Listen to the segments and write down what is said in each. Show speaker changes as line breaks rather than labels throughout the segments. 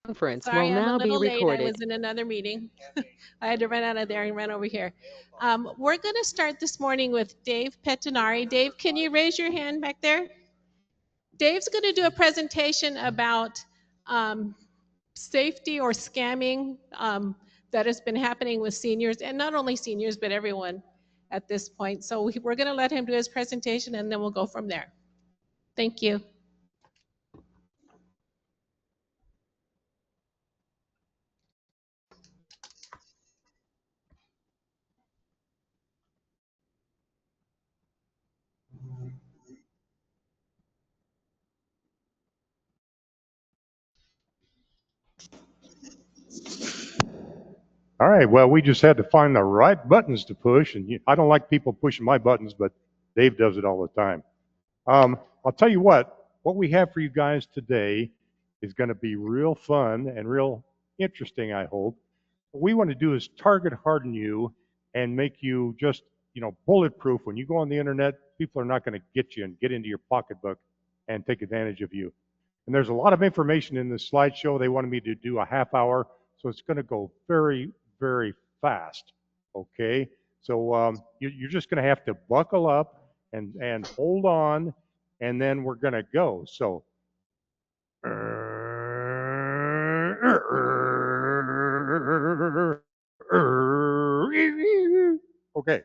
Conference will
Sorry, I'm a
now be
little late. I
recorded.
was in another meeting. I had to run out of there and run over here. We're going to start this morning with Dave Pettinari. Dave, can you raise your hand back there? Dave's going to do a presentation about um, safety or scamming that has been happening with seniors, and not only seniors, but everyone at this point. So we're going to let him do his presentation, and then we'll go from there. Thank you.
All right, well, we just had to find the right buttons to push, and I don't like people pushing my buttons, but Dave does it all the time. I'll tell you what we have for you guys today is going to be real fun and real interesting, I hope. What we want to do is target harden you and make you just, bulletproof. When you go on the internet, people are not going to get you and get into your pocketbook and take advantage of you. And there's a lot of information in this slideshow. They wanted me to do a half hour, so it's going to go very, very fast. Okay? So you're just going to have to buckle up and hold on, and then we're going to go. So, okay.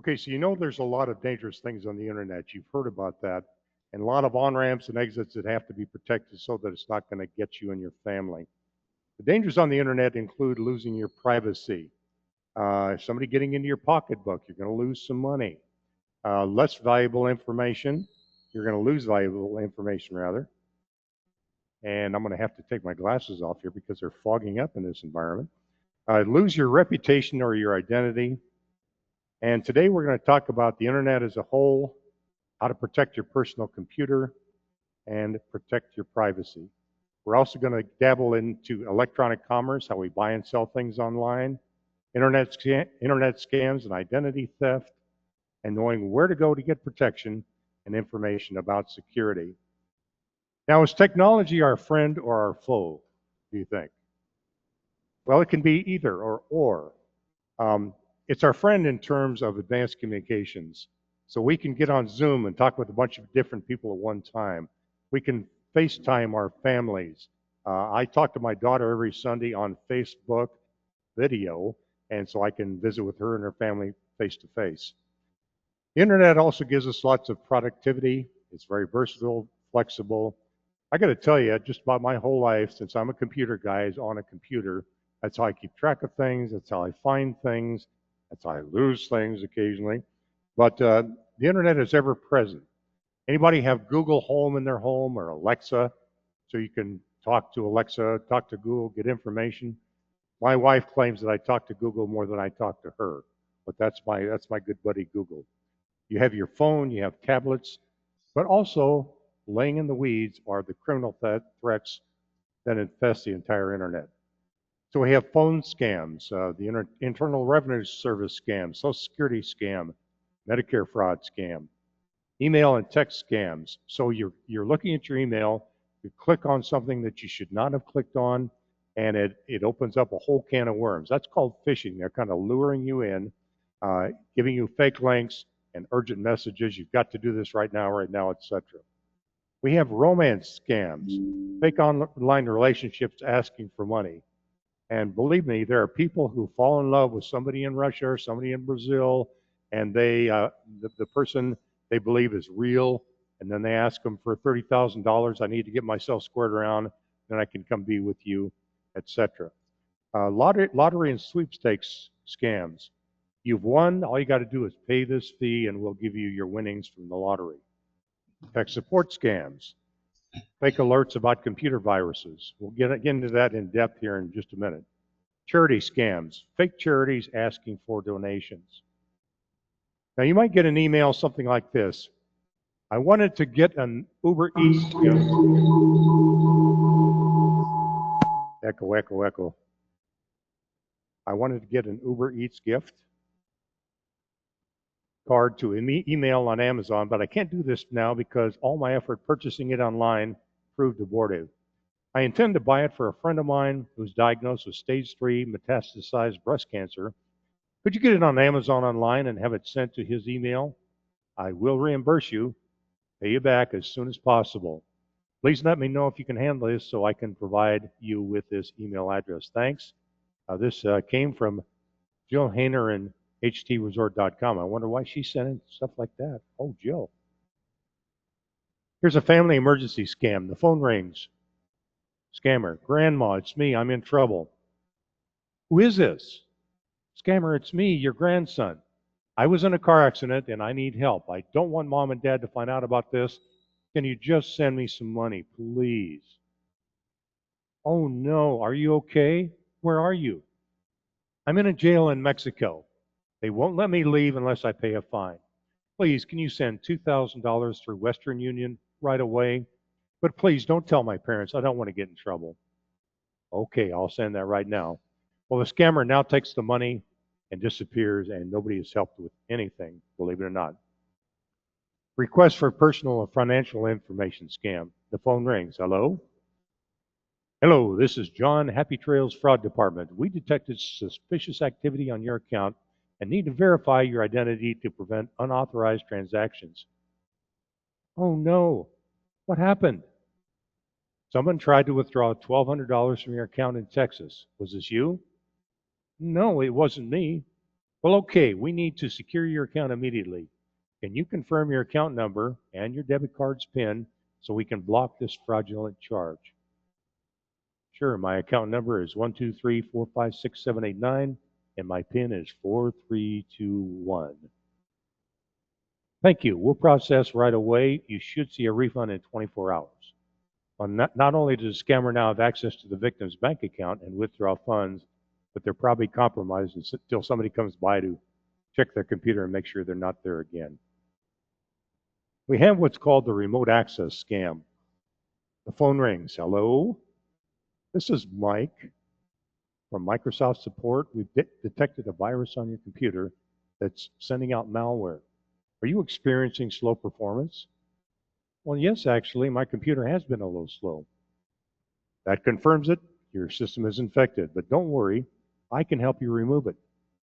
Okay, so there's a lot of dangerous things on the internet. You've heard about that. And a lot of on ramps and exits that have to be protected so that it's not going to get you and your family. The dangers on the internet include losing your privacy. If somebody getting into your pocketbook, you're going to lose some money. Less valuable information, you're going to lose valuable information rather. And I'm going to have to take my glasses off here because they're fogging up in this environment. Lose your reputation or your identity. And today we're going to talk about the internet as a whole, how to protect your personal computer, and protect your privacy. We're also going to dabble into electronic commerce, how we buy and sell things online, internet scams and identity theft, and knowing where to go to get protection and information about security. Now, is technology our friend or our foe, do you think? Well, it can be either or. Um, it's our friend in terms of advanced communications. So we can get on Zoom and talk with a bunch of different people at one time. We can FaceTime our families. I talk to my daughter every Sunday on Facebook video, and so I can visit with her and her family face to face. The internet also gives us lots of productivity. It's very versatile, flexible. I got to tell you, just about my whole life, since I'm a computer guy, is on a computer. That's how I keep track of things. That's how I find things. That's how I lose things occasionally. But the internet is ever present. Anybody have Google Home in their home or Alexa, so you can talk to Alexa, talk to Google, get information? My wife claims that I talk to Google more than I talk to her, but that's my good buddy Google. You have your phone, you have tablets, but also laying in the weeds are the criminal threats that infest the entire internet. So we have phone scams, the Internal Revenue Service scam, Social Security scam, Medicare fraud scam, email and text scams. So you're looking at your email, you click on something that you should not have clicked on, and it opens up a whole can of worms. That's called phishing. They're kind of luring you in, giving you fake links and urgent messages. You've got to do this right now, etc. We have romance scams, fake online relationships asking for money. And believe me, there are people who fall in love with somebody in Russia or somebody in Brazil, and the person they believe is real, and then they ask them for $30,000. I need to get myself squared around, then I can come be with you, etc. Lottery and sweepstakes scams. You've won. All you got to do is pay this fee, and we'll give you your winnings from the lottery. Tech support scams. Fake alerts about computer viruses. We'll get into that in depth here in just a minute. Charity scams. Fake charities asking for donations. Now, you might get an email something like this. I wanted to get an Uber Eats gift. Echo, echo, echo. I wanted to get an Uber Eats gift. card to email on Amazon, but I can't do this now because all my effort purchasing it online proved abortive. I intend to buy it for a friend of mine who's diagnosed with stage 3 metastasized breast cancer. Could you get it on Amazon online and have it sent to his email? I will reimburse you, pay you back as soon as possible. Please let me know if you can handle this so I can provide you with this email address. Thanks. This came from Jill Hayner and htresort.com. I wonder why she's sending stuff like that. Oh, Jill. Here's a family emergency scam. The phone rings. Scammer. Grandma, it's me. I'm in trouble. Who is this? Scammer, it's me, your grandson. I was in a car accident and I need help. I don't want mom and dad to find out about this. Can you just send me some money, please? Oh no, are you okay? Where are you? I'm in a jail in Mexico. They won't let me leave unless I pay a fine. Please, can you send $2,000 through Western Union right away? But please don't tell my parents. I don't want to get in trouble. Okay, I'll send that right now. Well, the scammer now takes the money and disappears, and nobody is helped with anything, believe it or not. Request for personal or financial information scam. The phone rings. Hello? Hello, this is John, Happy Trails Fraud Department. We detected suspicious activity on your account and need to verify your identity to prevent unauthorized transactions. Oh no, what happened? Someone tried to withdraw $1,200 from your account in Texas. Was this you? No, it wasn't me. Well, okay, we need to secure your account immediately. Can you confirm your account number and your debit card's PIN so we can block this fraudulent charge? Sure, my account number is 123456789 and my PIN is 4321. Thank you. We'll process right away. You should see a refund in 24 hours. Well, not only does the scammer now have access to the victim's bank account and withdraw funds, but they're probably compromised until somebody comes by to check their computer and make sure they're not there again. We have what's called the remote access scam. The phone rings. Hello? This is Mike from Microsoft Support. We've detected a virus on your computer that's sending out malware. Are you experiencing slow performance? Well, yes, actually, my computer has been a little slow. That confirms it. Your system is infected, but don't worry. I can help you remove it.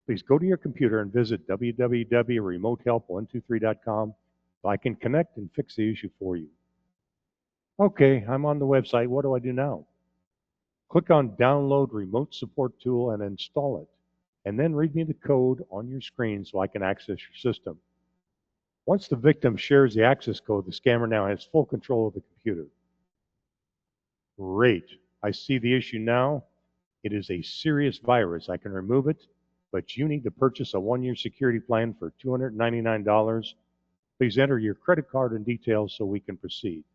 Please go to your computer and visit www.remotehelp123.com so I can connect and fix the issue for you. Okay, I'm on the website. What do I do now? Click on Download Remote Support Tool and install it. And then read me the code on your screen so I can access your system. Once the victim shares the access code, the scammer now has full control of the computer. Great. I see the issue now. It is a serious virus. I can remove it, but you need to purchase a 1-year security plan for $299. Please enter your credit card and details so we can proceed.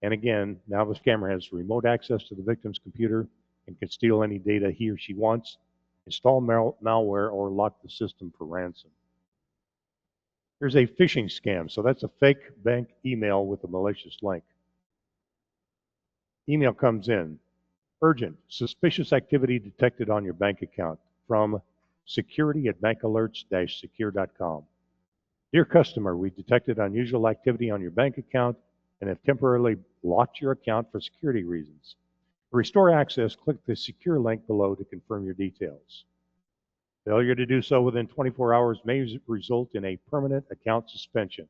And again, now the scammer has remote access to the victim's computer and can steal any data he or she wants, install malware, or lock the system for ransom. Here's a phishing scam. So that's a fake bank email with a malicious link. Email comes in. Urgent. Suspicious activity detected on your bank account from security@bankalerts-secure.com. Dear customer, we detected unusual activity on your bank account and have temporarily locked your account for security reasons. To restore access, click the secure link below to confirm your details. Failure to do so within 24 hours may result in a permanent account suspension.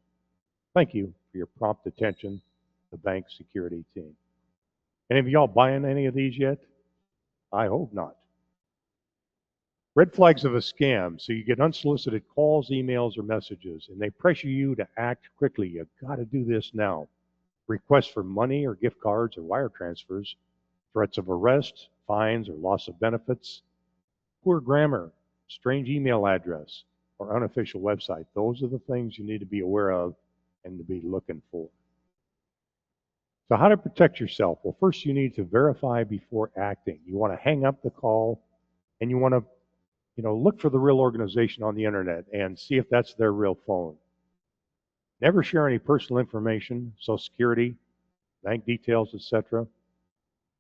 Thank you for your prompt attention, the bank security team. Any of y'all buying any of these yet? I hope not. Red flags of a scam. So you get unsolicited calls, emails, or messages, and they pressure you to act quickly. You've got to do this now. Requests for money or gift cards or wire transfers, threats of arrest, fines, or loss of benefits, poor grammar, strange email address, or unofficial website. Those are the things you need to be aware of and to be looking for. So how to protect yourself? Well, first you need to verify before acting. You want to hang up the call and you want to look for the real organization on the internet and see if that's their real phone. Never share any personal information, Social Security, bank details, etc.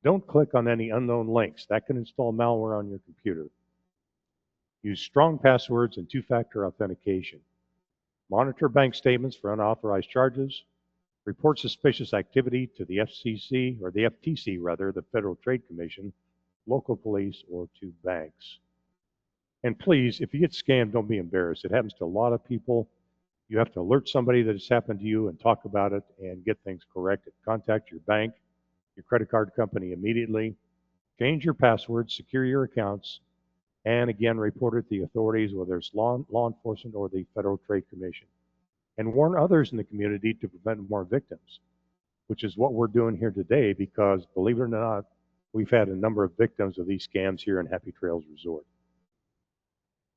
Don't click on any unknown links. That can install malware on your computer. Use strong passwords and two-factor authentication. Monitor bank statements for unauthorized charges. Report suspicious activity to the FCC, or the FTC rather, the Federal Trade Commission, local police, or to banks. And please, if you get scammed, don't be embarrassed. It happens to a lot of people. You have to alert somebody that it's happened to you and talk about it and get things corrected. Contact your bank, your credit card company immediately. Change your passwords, secure your accounts, and again, report it to the authorities, whether it's law enforcement or the Federal Trade Commission. And warn others in the community to prevent more victims, which is what we're doing here today because, believe it or not, we've had a number of victims of these scams here in Happy Trails Resort.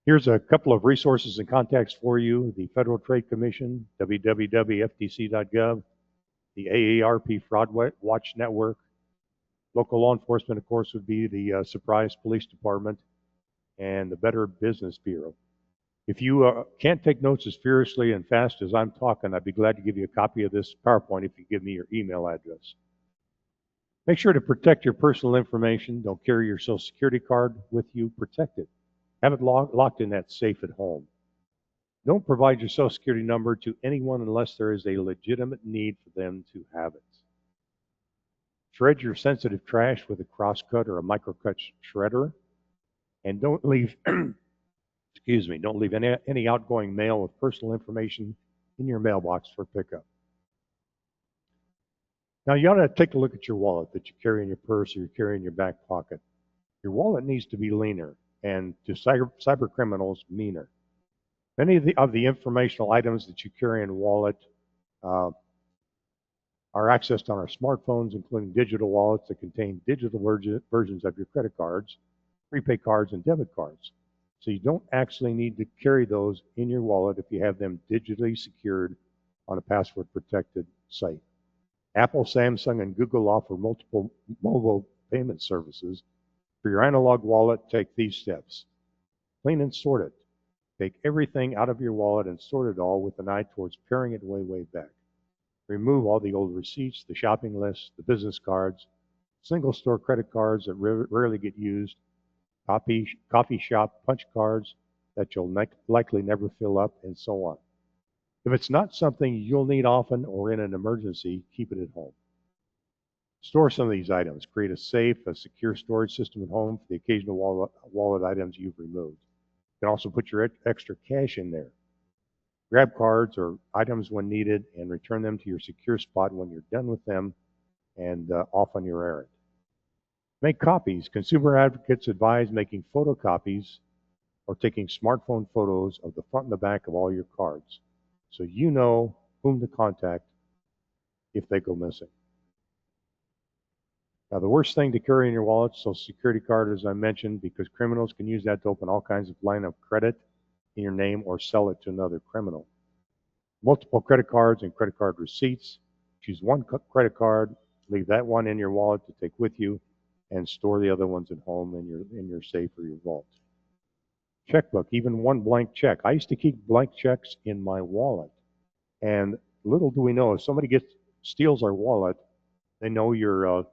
Here's a couple of resources and contacts for you. The Federal Trade Commission, www.ftc.gov, the AARP Fraud Watch Network. Local law enforcement, of course, would be the Surprise Police Department and the Better Business Bureau. If you can't take notes as furiously and fast as I'm talking, I'd be glad to give you a copy of this PowerPoint if you give me your email address. Make sure to protect your personal information. Don't carry your Social Security card with you. Protect it. Have it locked in that safe at home. Don't provide your Social Security number to anyone unless there is a legitimate need for them to have it. Shred your sensitive trash with a crosscut or a microcut shredder. And don't leave, don't leave any outgoing mail with personal information in your mailbox for pickup. Now you ought to take a look at your wallet that you carry in your purse or you carry in your back pocket. Your wallet needs to be leaner and to cyber criminals meaner. Many of the informational items that you carry in a wallet are accessed on our smartphones, including digital wallets that contain digital versions of your credit cards, prepaid cards, and debit cards. So you don't actually need to carry those in your wallet if you have them digitally secured on a password-protected site. Apple, Samsung, and Google offer multiple mobile payment services. For your analog wallet, take these steps. Clean and sort it. Take everything out of your wallet and sort it all with an eye towards paring it way back. Remove all the old receipts, the shopping lists, the business cards, single store credit cards that rarely get used, coffee shop punch cards that you'll likely never fill up, and so on. If it's not something you'll need often or in an emergency, keep it at home. Store some of these items. Create a safe, a secure storage system at home for the occasional wallet items you've removed. You can also put your extra cash in there. Grab cards or items when needed and return them to your secure spot when you're done with them and off on your errand. Make copies. Consumer advocates advise making photocopies or taking smartphone photos of the front and the back of all your cards so you know whom to contact if they go missing. Now, the worst thing to carry in your wallet is Social Security card, as I mentioned, because criminals can use that to open all kinds of line of credit in your name or sell it to another criminal. Multiple credit cards and credit card receipts. Choose one credit card, leave that one in your wallet to take with you, and store the other ones at home in your safe or your vault. Checkbook, even one blank check. I used to keep blank checks in my wallet, and little do we know, if somebody steals our wallet, they know your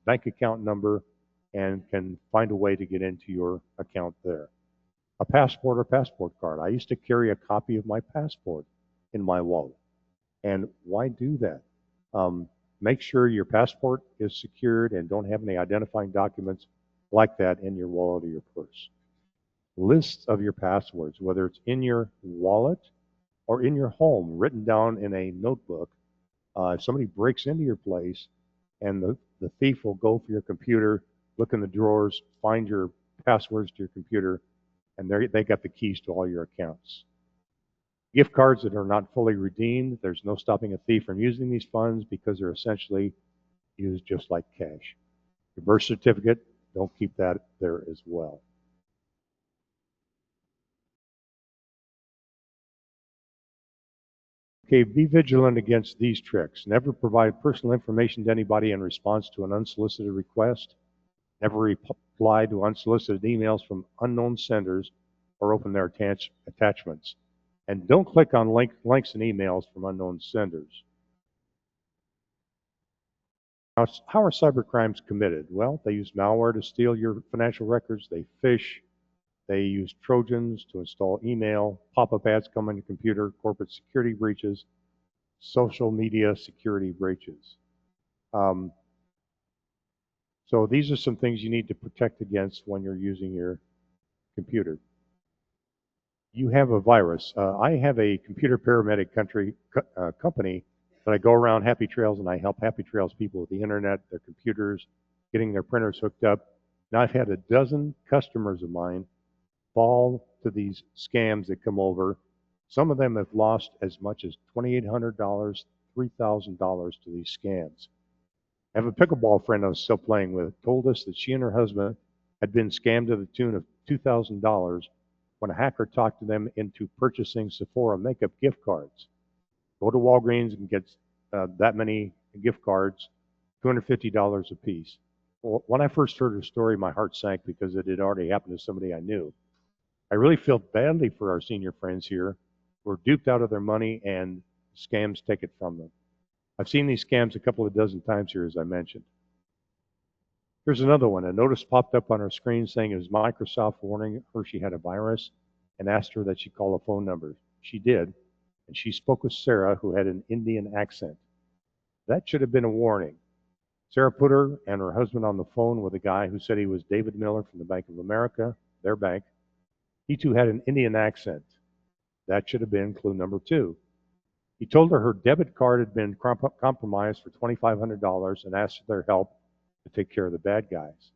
bank account number and can find a way to get into your account there. A passport or passport card. I used to carry a copy of my passport in my wallet. And why do that? Make sure your passport is secured and don't have any identifying documents like that in your wallet or your purse. Lists of your passwords, whether it's in your wallet or in your home, written down in a notebook. If somebody breaks into your place and the thief will go for your computer, look in the drawers, find your passwords to your computer, and they got the keys to all your accounts. Gift cards that are not fully redeemed, there's no stopping a thief from using these funds because they're essentially used just like cash. Your birth certificate, don't keep that there as well. Okay, be vigilant against these tricks. Never provide personal information to anybody in response to an unsolicited request. Never reply to unsolicited emails from unknown senders or open their attachments. And don't click on links and emails from unknown senders. Now, how are cyber crimes committed? Well, they use malware to steal your financial records. They phish. They use Trojans to install email, pop-up ads come on your computer, corporate security breaches, social media security breaches. So these are some things you need to protect against when you're using your computer. You have a virus. I have a computer paramedic company that I go around Happy Trails and I help Happy Trails people with the internet, their computers, getting their printers hooked up. Now I've had a dozen customers of mine fall to these scams that come over. Some of them have lost as much as $2,800, $3,000 to these scams. I have a pickleball friend I was still playing with, told us that she and her husband had been scammed to the tune of $2,000 when a hacker talked them into purchasing Sephora makeup gift cards. Go to Walgreens and get that many gift cards, $250 a piece. Well, when I first heard her story, my heart sank because it had already happened to somebody I knew. I really feel badly for our senior friends here who are duped out of their money and scams take it from them. I've seen these scams a couple of dozen times here, as I mentioned. Here's another one. A notice popped up on her screen saying it was Microsoft warning her she had a virus and asked her that she call a phone number. She did, and she spoke with Sarah, who had an Indian accent. That should have been a warning. Sarah put her and her husband on the phone with a guy who said he was David Miller from the Bank of America, their bank. He too had an Indian accent. That should have been clue number 2. He told her debit card had been compromised for $2,500 and asked for their help to take care of the bad guys.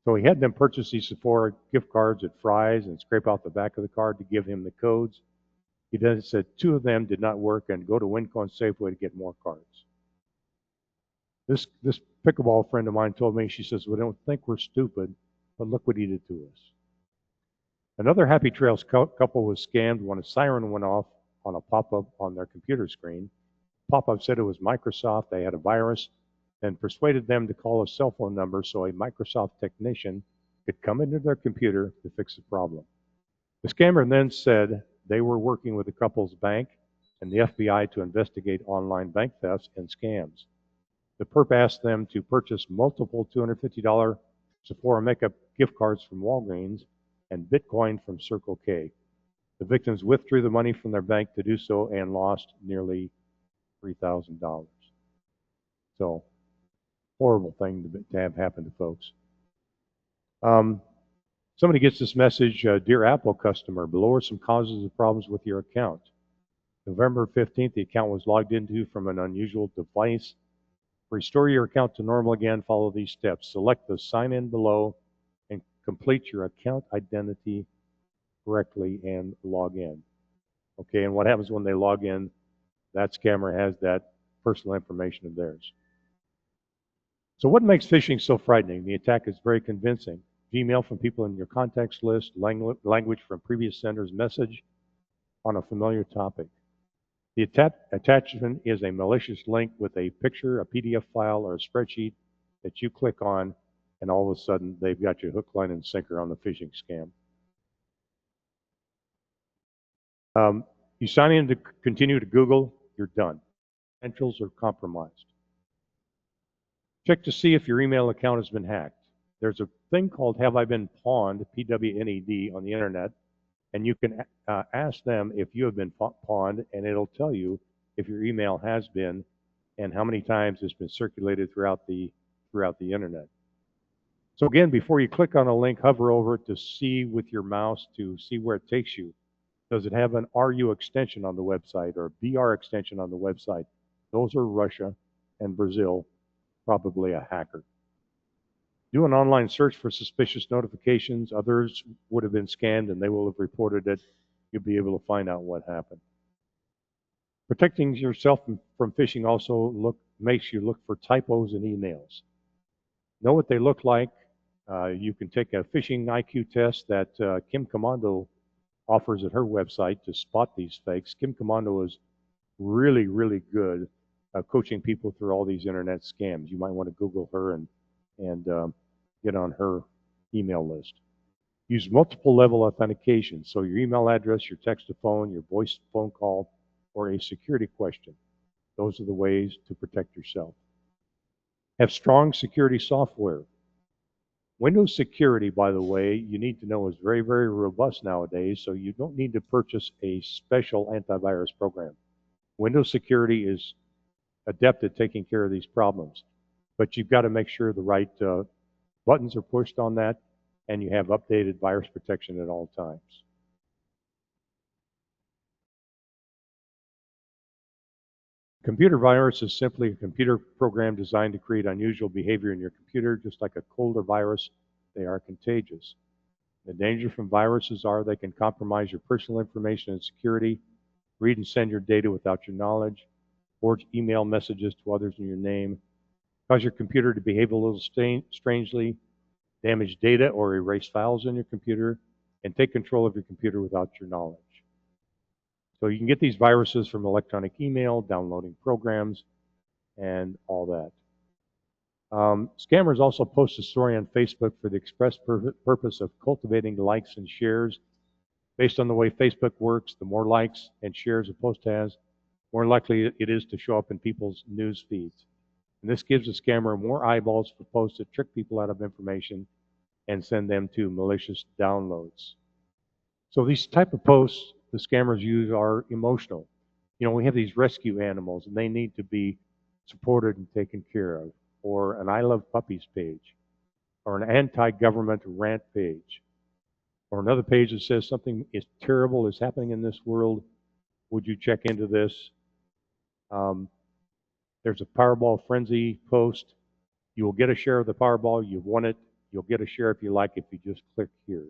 So he had them purchase these Sephora gift cards at Fry's and scrape out the back of the card to give him the codes. He then said 2 of them did not work and go to Winco and Safeway to get more cards. This pickleball friend of mine told me, she says, we don't think we're stupid, but look what he did to us. Another Happy Trails couple was scammed when a siren went off on a pop-up on their computer screen. Pop-up said it was Microsoft, they had a virus, and persuaded them to call a cell phone number so a Microsoft technician could come into their computer to fix the problem. The scammer then said they were working with the couple's bank and the FBI to investigate online bank thefts and scams. The perp asked them to purchase multiple $250 Sephora makeup gift cards from Walgreens and Bitcoin from Circle K. The victims withdrew the money from their bank to do so and lost nearly $3,000. So, horrible thing to have happen to folks. Somebody gets this message, Dear Apple customer, below are some causes of problems with your account. November 15th, the account was logged into from an unusual device. Restore your account to normal again, follow these steps. Select the sign in below and complete your account identity correctly and log in. Okay, and what happens when they log in? That scammer has that personal information of theirs. So what makes phishing so frightening? The attack is very convincing. Gmail from people in your contacts list, language from previous senders, message on a familiar topic. The attachment is a malicious link with a picture, a PDF file, or a spreadsheet that you click on, and all of a sudden they've got you hook, line, and sinker on the phishing scam. You sign in to continue to Google, you're done. Credentials are compromised. Check to see if your email account has been hacked. There's a thing called Have I Been Pawned, P-W-N-E-D, on the internet, and you can ask them if you have been pawned, and it'll tell you if your email has been and how many times it's been circulated throughout the internet. So again, before you click on a link, hover over it to see with your mouse to see where it takes you. Does it have an RU extension on the website or a BR extension on the website? Those are Russia and Brazil, probably a hacker. Do an online search for suspicious notifications. Others would have been scanned and they will have reported it. You'll be able to find out what happened. Protecting yourself from phishing also makes you look for typos in emails. Know what they look like. You can take a phishing IQ test that Kim Komando offers at her website to spot these fakes. Kim Komando is really, really good at coaching people through all these internet scams. You might want to Google her and get on her email list. Use multiple level authentication. So your email address, your text to phone, your voice phone call, or a security question. Those are the ways to protect yourself. Have strong security software. Windows security, by the way, you need to know is very, very robust nowadays, so you don't need to purchase a special antivirus program. Windows security is adept at taking care of these problems, but you've got to make sure the right buttons are pushed on that and you have updated virus protection at all times. Computer virus is simply a computer program designed to create unusual behavior in your computer, just like a cold or virus. They are contagious. The danger from viruses are they can compromise your personal information and security, read and send your data without your knowledge, forge email messages to others in your name, cause your computer to behave a little strangely, damage data or erase files in your computer, and take control of your computer without your knowledge. So you can get these viruses from electronic email, downloading programs, and all that. Scammers also post a story on Facebook for the express purpose of cultivating likes and shares. Based on the way Facebook works, the more likes and shares a post has, more likely it is to show up in people's news feeds. And this gives a scammer more eyeballs for posts that trick people out of information and send them to malicious downloads. So these type of posts the scammers use are emotional. You know, we have these rescue animals and they need to be supported and taken care of, or an I love puppies page, or an anti-government rant page, or another page that says something is terrible is happening in this world. Would you check into this? There's a Powerball frenzy post. You will get a share of the Powerball. You've won it. You'll get a share if you like if you just click here.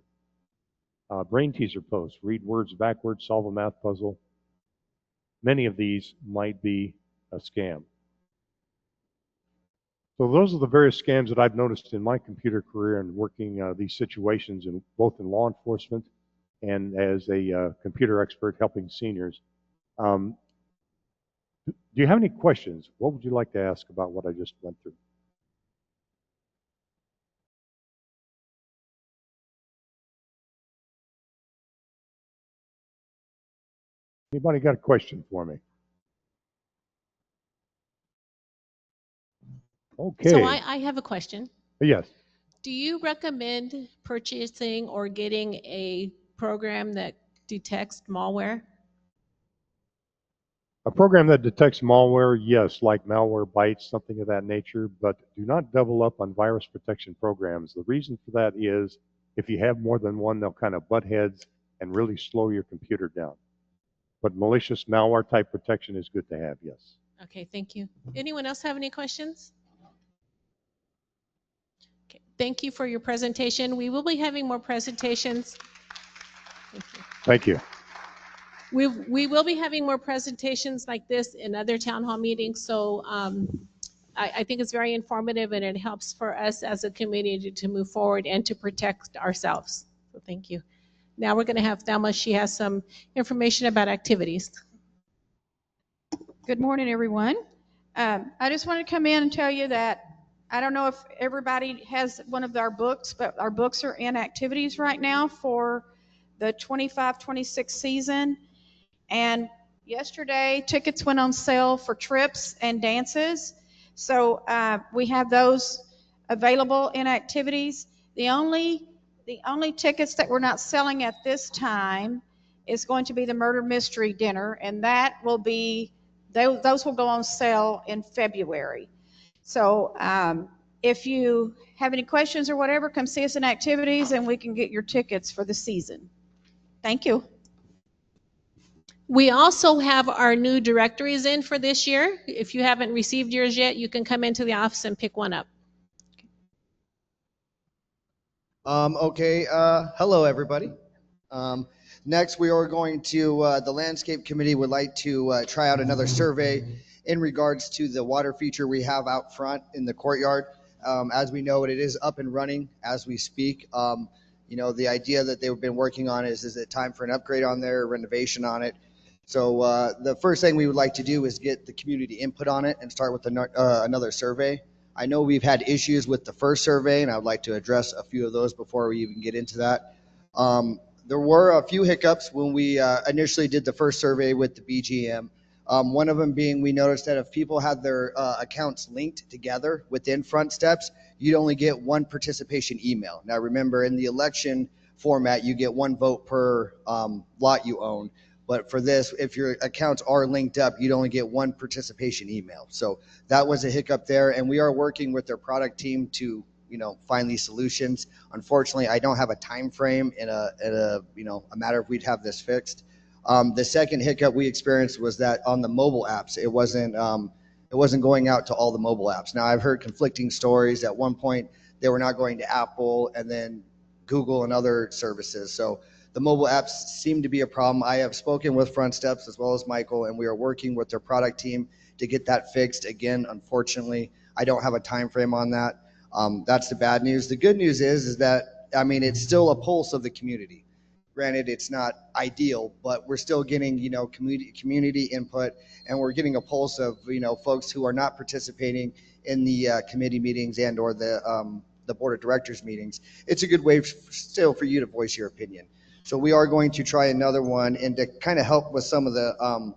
Brain teaser posts. Read words backwards, solve a math puzzle. Many of these might be a scam. So those are the various scams that I've noticed in my computer career and working these situations in both in law enforcement and as a computer expert helping seniors. Do you have any questions? What would you like to ask about what I just went through? Anybody got a question for me? Okay.
So I have a question.
Yes.
Do you recommend purchasing or getting a program that detects malware?
A program that detects malware, yes, like Malwarebytes, something of that nature, but do not double up on virus protection programs. The reason for that is if you have more than one, they'll kind of butt heads and really slow your computer down. But malicious malware type protection is good to have, yes.
Okay, thank you. Anyone else have any questions? Okay, thank you for your presentation. We will be having more presentations.
Thank you.
We will be having more presentations like this in other town hall meetings, so I think it's very informative and it helps for us as a community to move forward and to protect ourselves. So thank you. Now we're going to have Thelma. She has some information about activities.
Good morning, everyone. I just want to come in and tell you that I don't know if everybody has one of our books, but our books are in activities right now for the 25-26 season. And yesterday, tickets went on sale for trips and dances. So we have those available in activities. The only tickets that we're not selling at this time is going to be the murder mystery dinner, and that will be those will go on sale in February. So if you have any questions or whatever, come see us in activities, and we can get your tickets for the season. Thank you.
We also have our new directories in for this year. If you haven't received yours yet, you can come into the office and pick one up.
Okay, hello everybody. Next we are going to, the Landscape Committee would like to try out another survey in regards to the water feature we have out front in the courtyard. As we know, it is up and running as we speak. You know, the idea that they've been working on is it time for an upgrade on there, renovation on it? So the first thing we would like to do is get the community input on it and start with another survey. I know we've had issues with the first survey, and I would like to address a few of those before we even get into that. There were a few hiccups when we initially did the first survey with the BGM. One of them being, we noticed that if people had their accounts linked together within Front Steps, you'd only get one participation email. Now remember, in the election format, you get one vote per lot you own. But for this, if your accounts are linked up, you'd only get one participation email. So that was a hiccup there, and we are working with their product team to, find these solutions. Unfortunately, I don't have a time frame in a matter of we'd have this fixed. The second hiccup we experienced was that on the mobile apps, it wasn't going out to all the mobile apps. Now I've heard conflicting stories. At one point, they were not going to Apple and then Google and other services. So the mobile apps seem to be a problem. I have spoken with Front Steps as well as Michael, and we are working with their product team to get that fixed. Again, unfortunately, I don't have a time frame on that. That's the bad news. The good news is that, it's still a pulse of the community. Granted, it's not ideal, but we're still getting, community input, and we're getting a pulse of, folks who are not participating in the committee meetings and or the board of directors meetings. It's a good way still for you to voice your opinion. So we are going to try another one, and to kind of help with some of the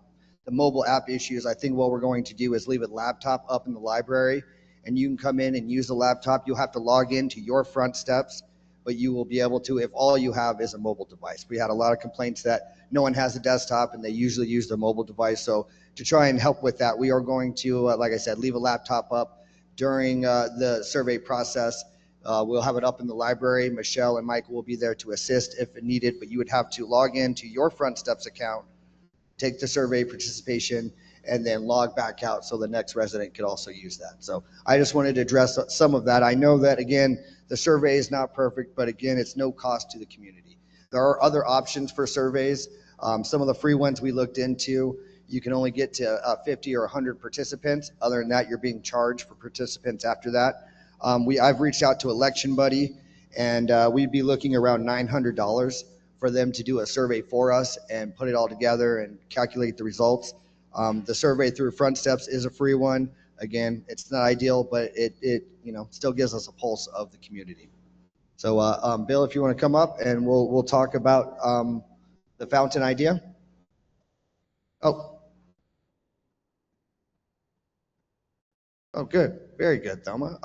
mobile app issues, I think what we're going to do is leave a laptop up in the library, and you can come in and use the laptop. You'll have to log into your Front Steps, but you will be able to if all you have is a mobile device. We had a lot of complaints that no one has a desktop and they usually use their mobile device. So to try and help with that, we are going to, like I said, leave a laptop up during the survey process. We'll have it up in the library. Michelle and Michael will be there to assist if needed, but you would have to log into your Front Steps account, take the survey participation, and then log back out so the next resident could also use that. So I just wanted to address some of that. I know that, again, the survey is not perfect, but again, it's no cost to the community. There are other options for surveys. Some of the free ones we looked into, you can only get to 50 or 100 participants. Other than that, you're being charged for participants after that. I've reached out to Election Buddy, and we'd be looking around $900 for them to do a survey for us and put it all together and calculate the results. The survey through Front Steps is a free one. Again, it's not ideal, but it still gives us a pulse of the community. So Bill, if you want to come up and we'll talk about the fountain idea. Oh, good. Very good, Thelma.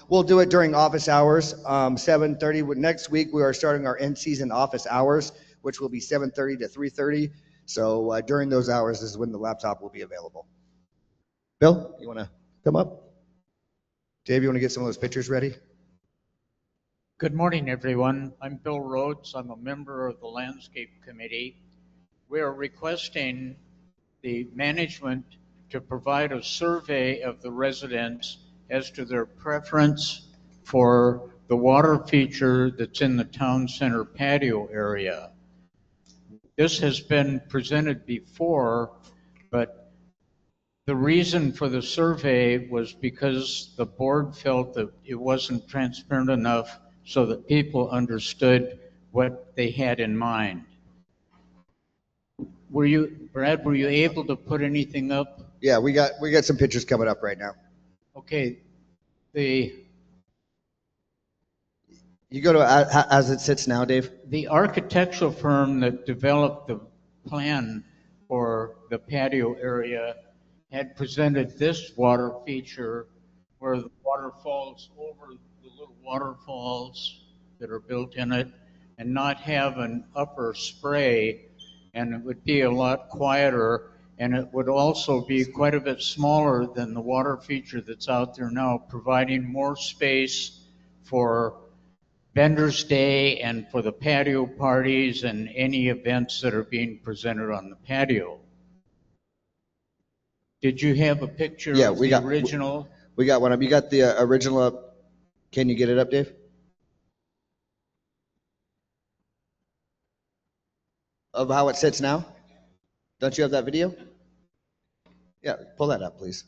We'll do it during office hours, 7:30. Next week, we are starting our in-season office hours, which will be 7:30 to 3:30. So during those hours is when the laptop will be available. Bill, you want to come up? Dave, you want to get some of those pictures ready?
Good morning, everyone. I'm Bill Rhodes. I'm a member of the Landscape Committee. We are requesting the management to provide a survey of the residents as to their preference for the water feature that's in the town center patio area. This has been presented before, but the reason for the survey was because the board felt that it wasn't transparent enough so that people understood what they had in mind. Brad, were you able to put anything up?
Yeah, we got some pictures coming up right now.
Okay.
You go to as it sits now, Dave.
The architectural firm that developed the plan for the patio area had presented this water feature where the water falls over the little waterfalls that are built in it and not have an upper spray, and it would be a lot quieter, and it would also be quite a bit smaller than the water feature that's out there now, providing more space for Vendors Day and for the patio parties and any events that are being presented on the patio. Did you have a picture of the original?
We got one up. You got the original up. Can you get it up, Dave? Of how it sits now? Don't you have that video? Yeah, pull that up, please.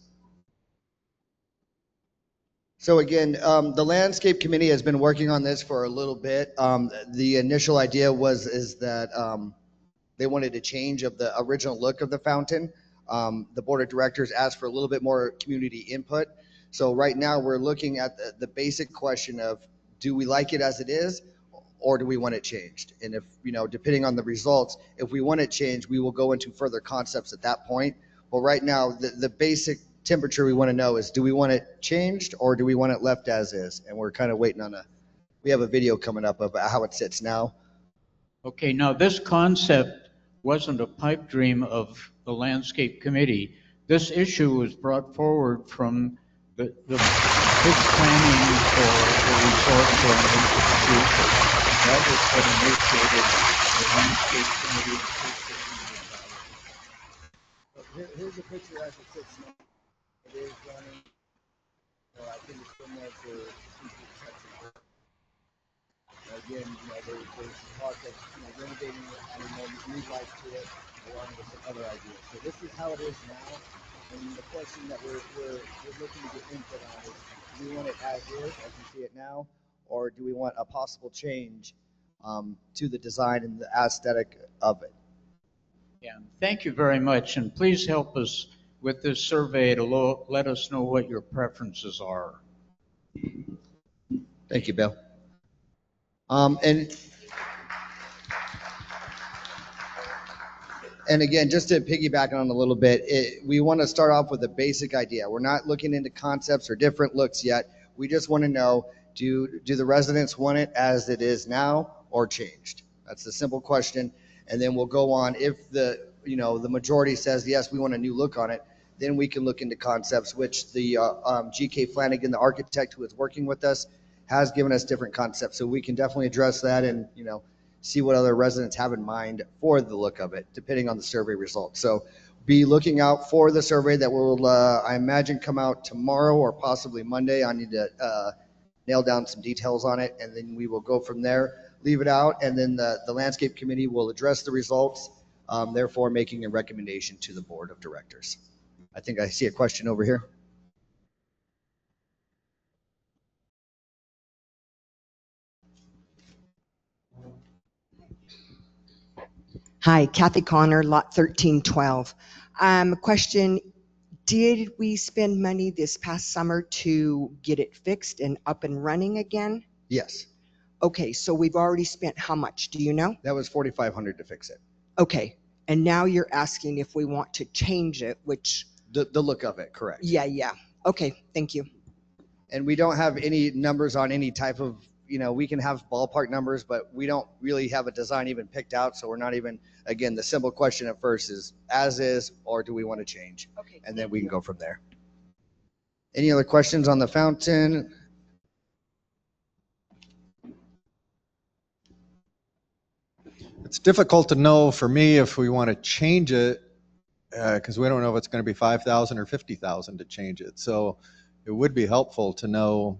So again, the Landscape Committee has been working on this for a little bit. The initial idea is that they wanted a change of the original look of the fountain. The board of directors asked for a little bit more community input. So right now we're looking at the basic question of, do we like it as it is, or do we want it changed? And if, depending on the results, if we want it changed, we will go into further concepts at that point. But right now, the basic temperature we want to know is, do we want it changed or do we want it left as is? And we're kind of waiting on we have a video coming up of how it sits now.
Okay, now this concept wasn't a pipe dream of the landscape committee. This issue was brought forward from the big planning for the resort going into the future. That was what initiated the landscape committee.
Here's the picture as it sits now. It is running. I think it's been there for again, there's talk of renovating it, adding more new life to it, along with some other ideas. So this is how it is now. And the question that we're looking to get input on is, do we want it as is, as we see it now, or do we want a possible change to the design and the aesthetic of it?
Yeah, thank you very much, and please help us with this survey to let us know what your preferences are.
Thank you, Bill. And again, just to piggyback on a little bit, we want to start off with a basic idea. We're not looking into concepts or different looks yet. We just want to know, do the residents want it as it is now or changed? That's the simple question. And then we'll go on. If the majority says, yes, we want a new look on it, then we can look into concepts, which the G.K. Flanagan, the architect who is working with us, has given us different concepts. So we can definitely address that and, see what other residents have in mind for the look of it, depending on the survey results. So be looking out for the survey that will, I imagine, come out tomorrow or possibly Monday. I need to nail down some details on it, and then we will go from there, leave it out, and then the landscape committee will address the results, therefore making a recommendation to the board of directors. I think I see a question over here.
Hi, Kathy Connor, lot 1312. Question, did we spend money this past summer to get it fixed and up and running again?
Yes.
Okay, so we've already spent how much, do you know?
That was $4,500 to fix it.
Okay, and now you're asking if we want to change it, which...
The look of it, correct.
Yeah. Okay, thank you.
And we don't have any numbers on any type of, we can have ballpark numbers, but we don't really have a design even picked out. So we're not even, again, the simple question at first is as is, or do we want to change?
Okay.
And then we can go from there. Any other questions on the fountain?
It's difficult to know for me if we want to change it because we don't know if it's going to be 5,000 or 50,000 to change it. So it would be helpful to know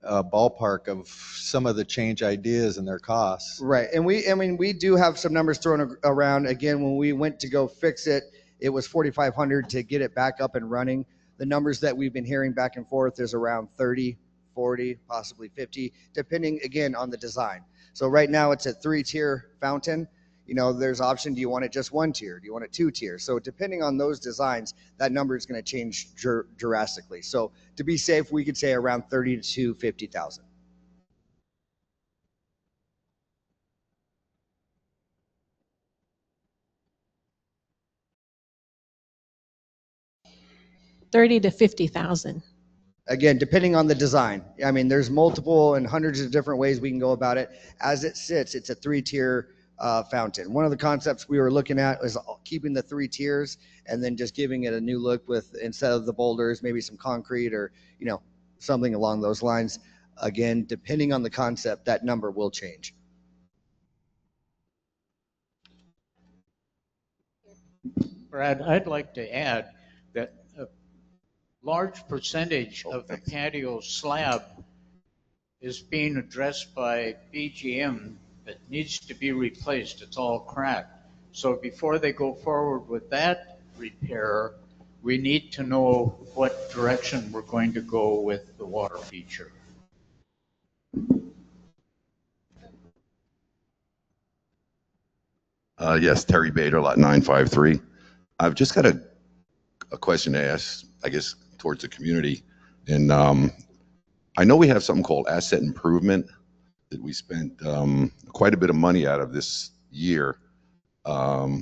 a ballpark of some of the change ideas and their costs.
Right. And we do have some numbers thrown around. Again, when we went to go fix it, it was $4,500 to get it back up and running. The numbers that we've been hearing back and forth is around 30, 40, possibly 50, depending again on the design. So right now it's a 3-tier fountain. There's option. Do you want it just 1 tier? Do you want it 2 tiers? So depending on those designs, that number is going to change drastically. So to be safe, we could say around 30 to 50,000.
$30,000 to $50,000.
Again, depending on the design. I mean, there's multiple and hundreds of different ways we can go about it. As it sits, it's a 3-tier fountain. One of the concepts we were looking at was keeping the 3 tiers and then just giving it a new look with, instead of the boulders, maybe some concrete or, something along those lines. Again, depending on the concept, that number will change.
Brad, I'd like to add that a large percentage of the patio slab is being addressed by BGM that needs to be replaced. It's all cracked. So before they go forward with that repair, we need to know what direction we're going to go with the water feature.
Yes, Terry Bader, lot 953. I've just got a question to ask, I guess, towards the community. And I know we have something called asset improvement that we spent quite a bit of money out of this year,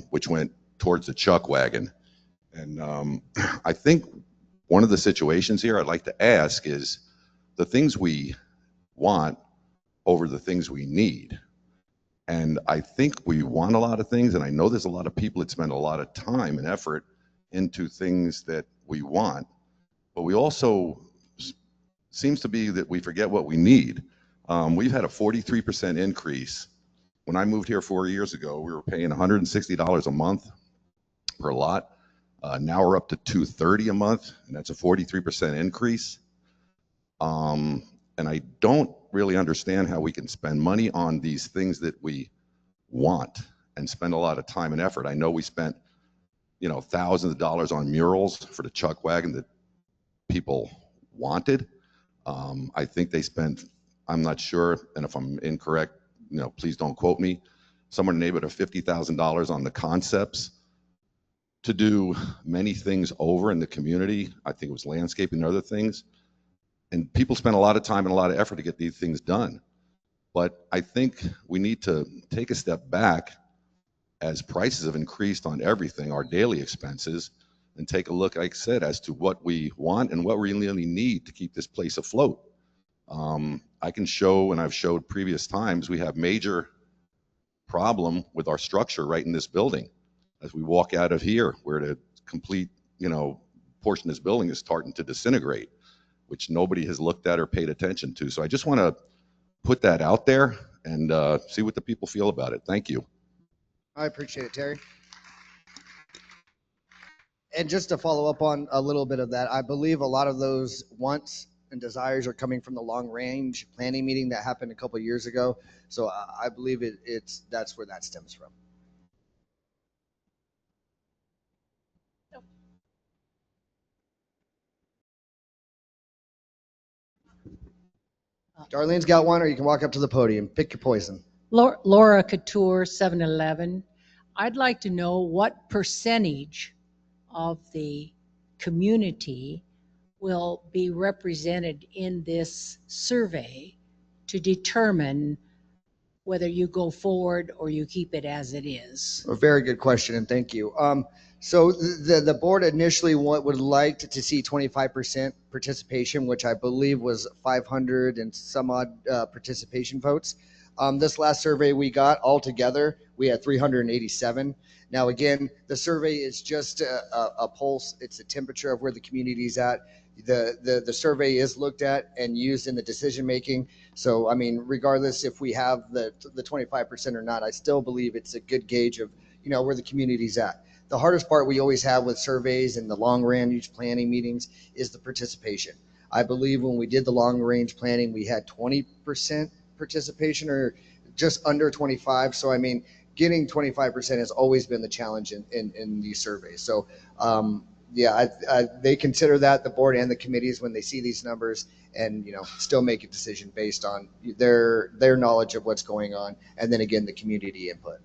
which went towards the chuck wagon. And I think one of the situations here I'd like to ask is the things we want over the things we need. And I think we want a lot of things, and I know there's a lot of people that spend a lot of time and effort into things that we want, but we also seems to be that we forget what we need. We've had a 43% increase. When I moved here 4 years ago, we were paying $160 a month per lot. Now we're up to $230 a month, and that's a 43% increase. And I don't really understand how we can spend money on these things that we want and spend a lot of time and effort. I know we spent, you know, thousands of dollars on murals for the Chuck Wagon that people wanted. I think they spent, I'm not sure, and if I'm incorrect, you know, please don't quote me, somewhere in the neighborhood of $50,000 on the concepts to do many things over in the community. I think it was landscaping and other things. And people spend a lot of time and a lot of effort to get these things done. But I think we need to take a step back as prices have increased on everything, our daily expenses, and take a look, like I said, as to what we want and what we really need to keep this place afloat. I can show, and I've showed previous times, we have major problem with our structure right in this building. As we walk out of here, where the complete, you know, portion of this building is starting to disintegrate, which nobody has looked at or paid attention to. So I just want to put that out there and see what the people feel about it. Thank you.
I appreciate it, Terry. And just to follow up on a little bit of that, I believe a lot of those wants and desires are coming from the long range planning meeting that happened a couple of years ago. So I believe that's where that stems from. Darlene's got one, or you can walk up to the podium. Pick your poison.
Laura Couture, 7-Eleven. I'd like to know what percentage of the community will be represented in this survey to determine whether you go forward or you keep it as it is.
A very good question, and thank you. So the board initially would like to see 25% participation, which I believe was 500 and some odd participation votes. This last survey we got altogether, we had 387. Now again, the survey is just a pulse. It's a temperature of where the community is at. The survey is looked at and used in the decision making. So I mean, regardless if we have the 25% or not, I still believe it's a good gauge of, you know, where the community's at. The hardest part we always have with surveys and the long range planning meetings is the participation. I believe when we did the long range planning, we had 20% participation or just under 25. So I mean, getting 25% has always been the challenge in these surveys. So yeah, they consider that, the board and the committees, when they see these numbers, and you know, still make a decision based on their knowledge of what's going on, and then again the community input.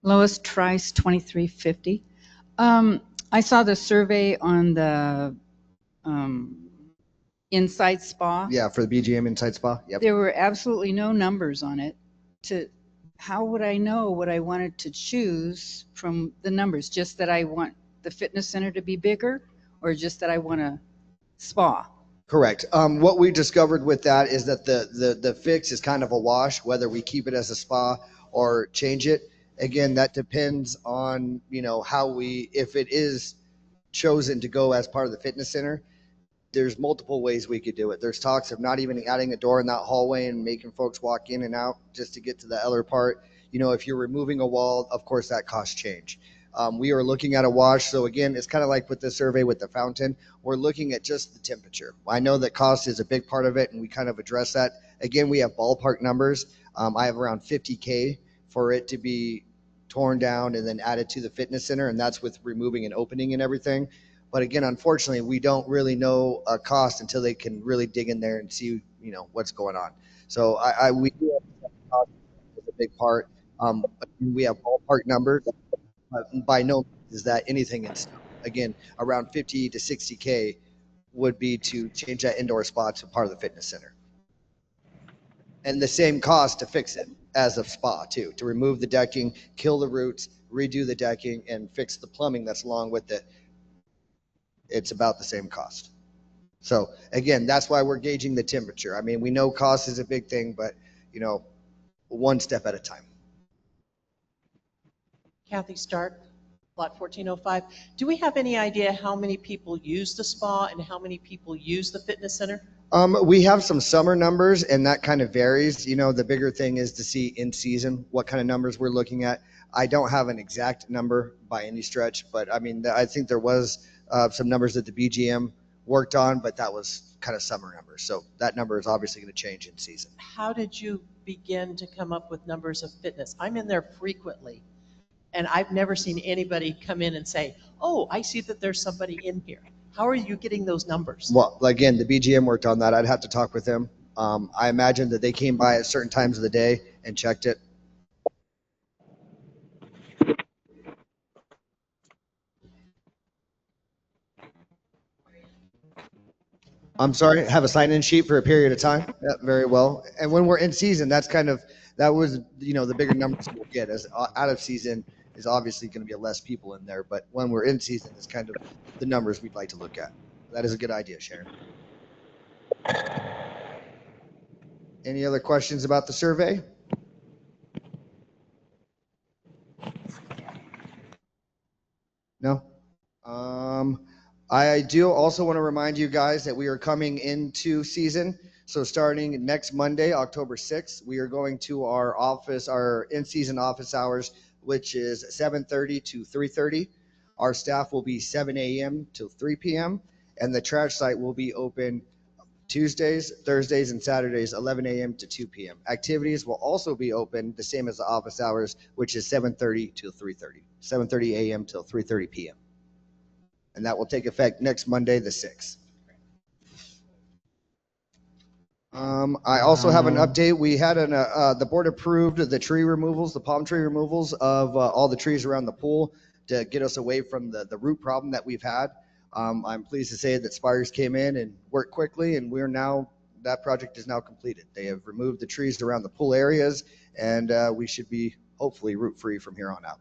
Lois Trice, 2350. I saw the survey on the Inside Spa.
Yeah, for the BGM Inside Spa. Yep.
There were absolutely no numbers on it. How would I know what I wanted to choose from the numbers? Just that I want the fitness center to be bigger, or just that I want a spa?
Correct. What we discovered with that is that the fix is kind of a wash, whether we keep it as a spa or change it. Again, that depends on, you know, if it is chosen to go as part of the fitness center, there's multiple ways we could do it. There's talks of not even adding a door in that hallway and making folks walk in and out just to get to the other part. You know, if you're removing a wall, of course that costs change. We are looking at a wash. So again, it's kind of like with the survey with the fountain, we're looking at just the temperature. I know that cost is a big part of it, and we kind of address that. Again, we have ballpark numbers. I have around 50K for it to be torn down and then added to the fitness center, and that's with removing an opening and everything. But again, unfortunately, we don't really know a cost until they can really dig in there and see, you know, what's going on. So we do have cost as a big part. We have ballpark numbers, but by no means is that anything in stone. Again, around 50 to 60K would be to change that indoor spot to part of the fitness center. And the same cost to fix it as a spa too, to remove the decking, kill the roots, redo the decking, and fix the plumbing that's along with it. It's about the same cost. So again, that's why we're gauging the temperature. I mean, we know cost is a big thing, but you know, one step at a time.
Kathy Stark, Lot 1405. Do we have any idea how many people use the spa and how many people use the fitness center?
We have some summer numbers, and that kind of varies. You know, the bigger thing is to see in season what kind of numbers we're looking at. I don't have an exact number by any stretch, but I mean, I think there was some numbers that the BGM worked on, but that was kind of summer numbers. So that number is obviously going to change in season.
How did you begin to come up with numbers of fitness? I'm in there frequently, and I've never seen anybody come in and say, oh, I see that there's somebody in here. How are you getting those numbers?
Well, again, the BGM worked on that. I'd have to talk with them. I imagine that they came by at certain times of the day and checked it. I'm sorry, have a sign-in sheet for a period of time. Yeah, very well. And when we're in season, that was, you know, the bigger numbers we'll get. As out of season is obviously going to be less people in there, but when we're in season, it's kind of the numbers we'd like to look at. That is a good idea, Sharon. Any other questions about the survey? No? I do also want to remind you guys that we are coming into season. So starting next Monday, October 6th, we are going to our office, our in-season office hours, which is 7:30 to 3:30. Our staff will be 7 a.m. till 3 p.m. and the trash site will be open Tuesdays, Thursdays, and Saturdays, 11 a.m. to 2 p.m. Activities will also be open the same as the office hours, which is 7:30 till 3:30, 7:30 a.m. till 3:30 p.m. And that will take effect next Monday, the 6th. I also have an update. We had the board approved the tree removals, the palm tree removals of all the trees around the pool to get us away from the root problem that we've had. I'm pleased to say that Spires came in and worked quickly, and that project is now completed. They have removed the trees around the pool areas, and we should be hopefully root free from here on out.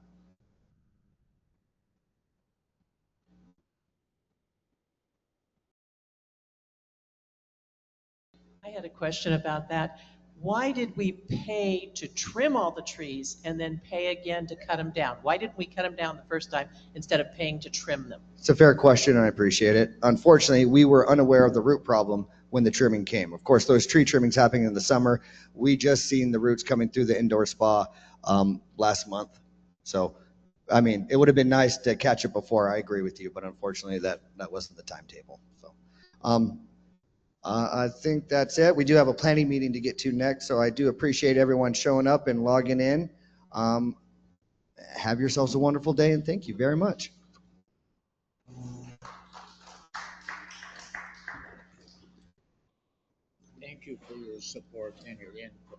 I had a question about that. Why did we pay to trim all the trees and then pay again to cut them down? Why didn't we cut them down the first time instead of paying to trim them?
It's a fair question, and I appreciate it. Unfortunately, we were unaware of the root problem when the trimming came. Of course, those tree trimmings happening in the summer. We just seen the roots coming through the indoor spa last month. So, I mean, it would have been nice to catch it before. I agree with you, but unfortunately, that wasn't the timetable. So, I think that's it. We do have a planning meeting to get to next, so I do appreciate everyone showing up and logging in. Have yourselves a wonderful day, and thank you very much.
Thank you for your support and your input.